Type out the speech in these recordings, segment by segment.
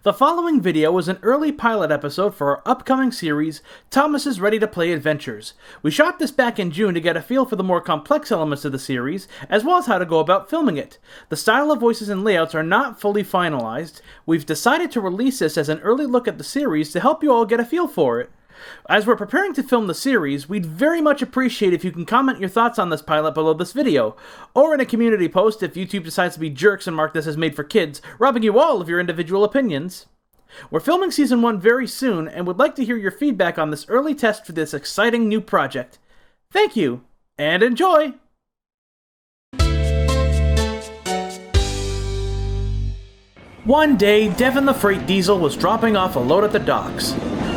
The following video is an early pilot episode for our upcoming series, Thomas's Ready to Play Adventures. We shot this back in June to get a feel for the more complex elements of the series, as well as how to go about filming it. The style of voices and layouts are not fully finalized. We've decided to release this as an early look at the series to help you all get a feel for it. As we're preparing to film the series, we'd very much appreciate if you can comment your thoughts on this pilot below this video, or in a community post if YouTube decides to be jerks and mark this as made for kids, robbing you all of your individual opinions. We're filming Season 1 very soon, and would like to hear your feedback on this early test for this exciting new project. Thank you, and enjoy! One day, Devon the Diesel was dropping off a load at the docks.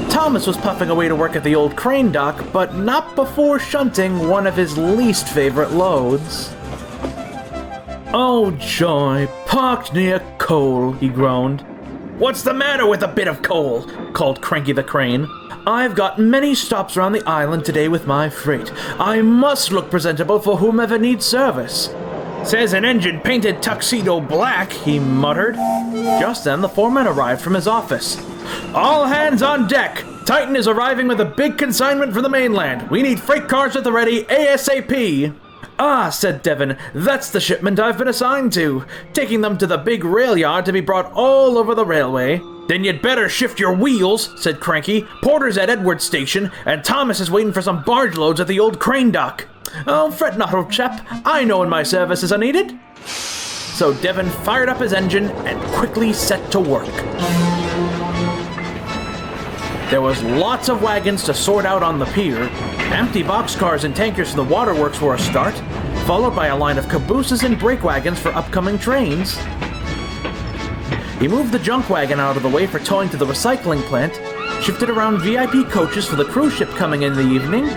Thomas was puffing away to work at the old crane dock, but not before shunting one of his least favorite loads. "Oh joy, parked near coal," he groaned. "What's the matter with a bit of coal?" called Cranky the Crane. "I've got many stops around the island today with my freight. I must look presentable for whomever needs service." "Says an engine painted tuxedo black," he muttered. Just then the foreman arrived from his office. "All hands on deck! Titan is arriving with a big consignment from the mainland. We need freight cars at the ready ASAP!" "Ah," said Devon, "that's the shipment I've been assigned to. Taking them to the big rail yard to be brought all over the railway." "Then you'd better shift your wheels," said Cranky. "Porter's at Edward Station, and Thomas is waiting for some barge loads at the old crane dock." "Oh, fret not, old chap. I know when my services are needed." So Devon fired up his engine and quickly set to work. There was lots of wagons to sort out on the pier. Empty boxcars and tankers to the waterworks were a start, followed by a line of cabooses and brake wagons for upcoming trains. He moved the junk wagon out of the way for towing to the recycling plant, shifted around VIP coaches for the cruise ship coming in the evening,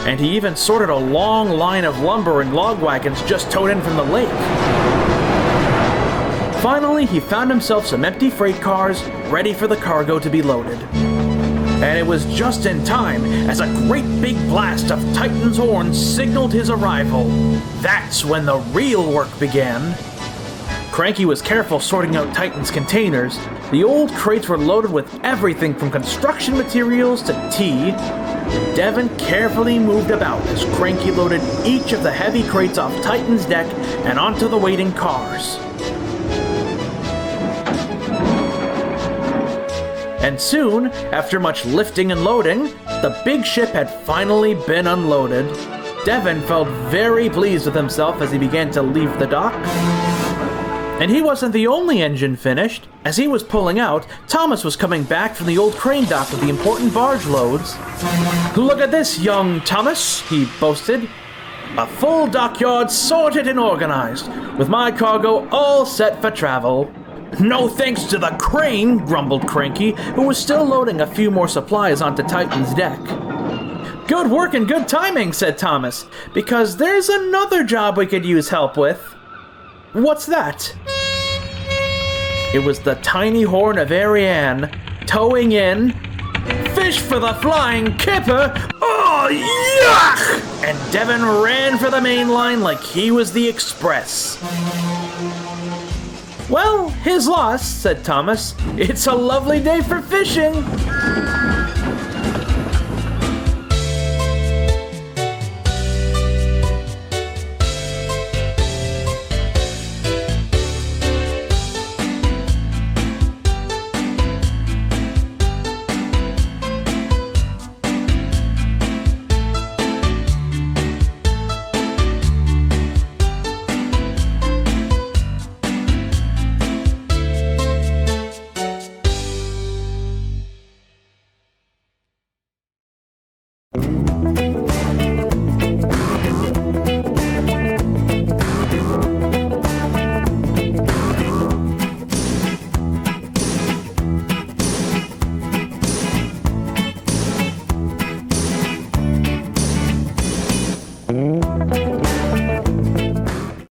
and he even sorted a long line of lumber and log wagons just towed in from the lake. Finally, he found himself some empty freight cars ready for the cargo to be loaded. And it was just in time as a great big blast of Titan's horn signaled his arrival. That's when the real work began. Cranky was careful sorting out Titan's containers. The old crates were loaded with everything from construction materials to tea. Devon carefully moved about as Cranky loaded each of the heavy crates off Titan's deck and onto the waiting cars. And soon, after much lifting and loading, the big ship had finally been unloaded. Devon felt very pleased with himself as he began to leave the dock. And he wasn't the only engine finished. As he was pulling out, Thomas was coming back from the old crane dock with the important barge loads. "Look at this, young Thomas," he boasted. "A full dockyard sorted and organized, with my cargo all set for travel." "No thanks to the crane," grumbled Cranky, who was still loading a few more supplies onto Titan's deck. "Good work and good timing," said Thomas, "because there's another job we could use help with." "What's that?" It was the tiny horn of Ariane, towing in "Fish for the flying kipper! Oh, yuck!" And Devon ran for the main line like he was the express. "Well, his loss," said Thomas. "It's a lovely day for fishing."